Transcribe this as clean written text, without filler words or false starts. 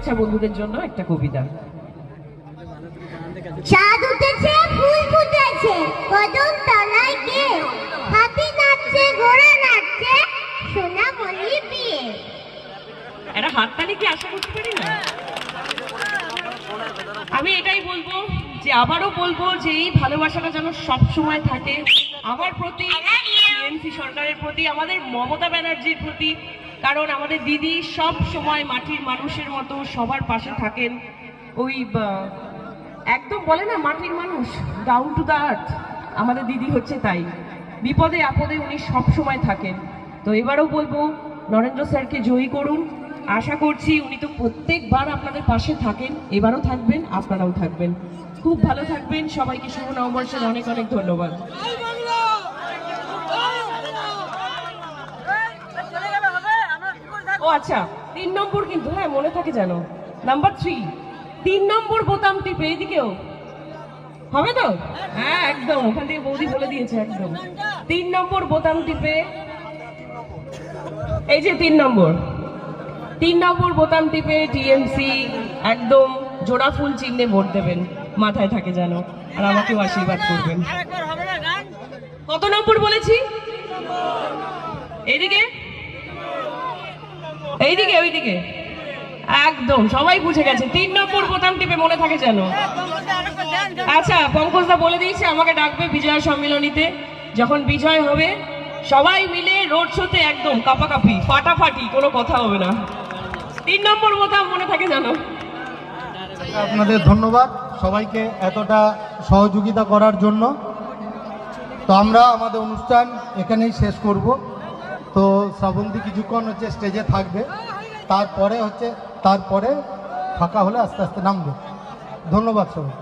বাচ্চা বন্ধুদের জন্য একটা কবিতা। চাঁদ উঠেছে, ফুল ফুটেছে, কদম তলায় গিয়ে, হাতি নাচছে, ঘোড়া নাচছে, সোনা মল্লি বিয়ে। একটা হাততালি কি আশা করতে পারি না? আমি এটাই বলবো, যে আবারও বলবো যে এই ভালোবাসাটা যেন সব সময় থাকে আমার প্রতি, টিএমসি সরকারের প্রতি, আমাদের মমতা ব্যানার্জির প্রতি। কারণ আমাদের দিদি সব সময় মাটির মানুষের মতো সবার পাশে থাকেন। ওই একদম বলে না মাটির মানুষ, ডাউন টু দ্য আর্থ, আমাদের দিদি হচ্ছে তাই। বিপদে আপদে উনি সব সময় থাকেন। তো এবারও বলবো নরেন্দ্র স্যারকে জয়ী করুন। আশা করছি উনি তো প্রত্যেকবার আপনাদের পাশে থাকেন, এবারও থাকবেন, আপনারাও থাকবেন। খুব ভালো থাকবেন। সবাইকে শুভ নববর্ষের অনেক অনেক ধন্যবাদ। ও আচ্ছা, 3 নম্বর কিন্তু, হ্যাঁ মনে থাকে যেন, নাম্বার 3, 3 নম্বর বোতাম টিপে, এইদিকেও হবে তো? হ্যাঁ একদম, ওখান থেকে বৌদি বলে দিয়েছে একদম। 3 নম্বর বোতাম টিপে, এই যে 3 নম্বর বোতাম টিপে টিএমসি একদম জোড়া ফুল চিহ্নে ভোট দেবেন, মাথায় থাকে যেন, আর আমাকেও আশীর্বাদ করবেন। কত নম্বর বলেছি? এইদিকে, এইদিকে, ওইদিকে, একদম সবাই বুঝে গেছে। 3 নম্বর বোতাম টিপে মনে থাকে যেন। আচ্ছা, পঙ্কজদা বলে দিয়েছে আমাকে ডাকবে বিজয় সম্মেলনীতে। যখন বিজয় হবে সবাই মিলে রোড শোতে একদম কাপাকাপি, ফাটাফাটি, কোনো কথা হবে না। 3 নম্বর বোতাম মনে থাকে যেন। আপনাদের ধন্যবাদ সবাইকে এতটা সহযোগিতা করার জন্য। তো আমরা আমাদের অনুষ্ঠান এখানেই শেষ করব। তো শ্রাবন্তী কিছুক্ষণ হচ্ছে স্টেজে থাকবে, তারপরে ফাঁকা হলে আস্তে আস্তে নামবে। ধন্যবাদ সবাই।